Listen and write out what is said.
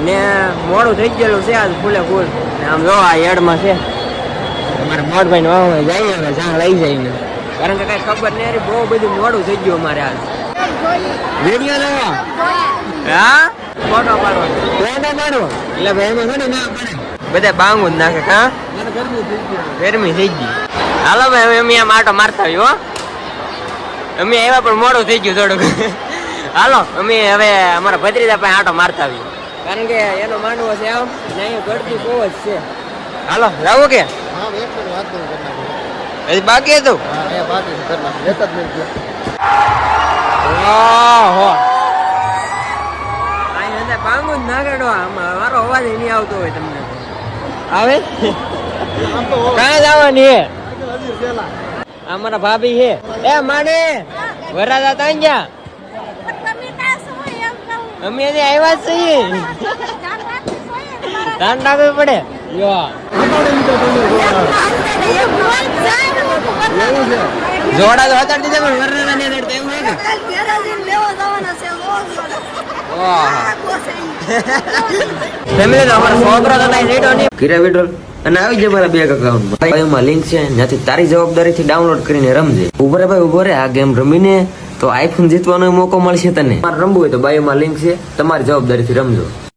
ને મોડું થઈ ગયેલું છે આજ ફૂલે ફૂલ. આમ જો આ યાર્ડમાં છે અમારે મોટભાઈ નો જઈએ હવે જ્યાં લઈ જઈને, કારણ કે કઈ ખબર નહીં બહુ બધું મોડું થઈ ગયું અમારે આજ. વિડીયો લેવો હા ફોટો પાડો એટલે ભાઈ એમાં થોડી ના પડે, બધા બાંગુ જ નાખે. હા ગરમી થઈ ગઈ. હાલો ભાઈ હવે અમે આમ આટો મારતા આવ્યો હો. અમે આવ્યા પણ મોડું થઈ ગયું થોડુંક. હાલો અમે હવે અમારા ભત્રીજા પાસે આટો મારતા આવીએ, કારણ કે એનો માંડવો છે આમ ને અહીંયા ગળતી બહુ જ છે. હાલો જાવું કે હજી બાકી હતું? ઓહો અહીંયા બાંગુ જ નાખેડો, મારો અવાજ નહીં આવતો હોય તમને આવે? ક્યાં જવાની હે? અમારા ભાભી છે એ માને વરાજા તાન ગયા અમે હજી આવ્યા જ છીએ. ધ્યાન રાખવું પડે. જોડા તો હતા દીધા પણ વરાજા ને એવું અને આવી જાય મારા બેંક અકાઉન્ટમાં. એમાં લિંક છે, જ્યાંથી તારી જવાબદારીથી ડાઉનલોડ કરીને રમજે. ઉભો રે ભાઈ ઉભો રે, આ ગેમ રમીને તો આઈફોન જીતવાનો મોકો મળશે તને. રમવું હોય તો બાયોમાં લિંક છે, તમારી જવાબદારીથી રમજો.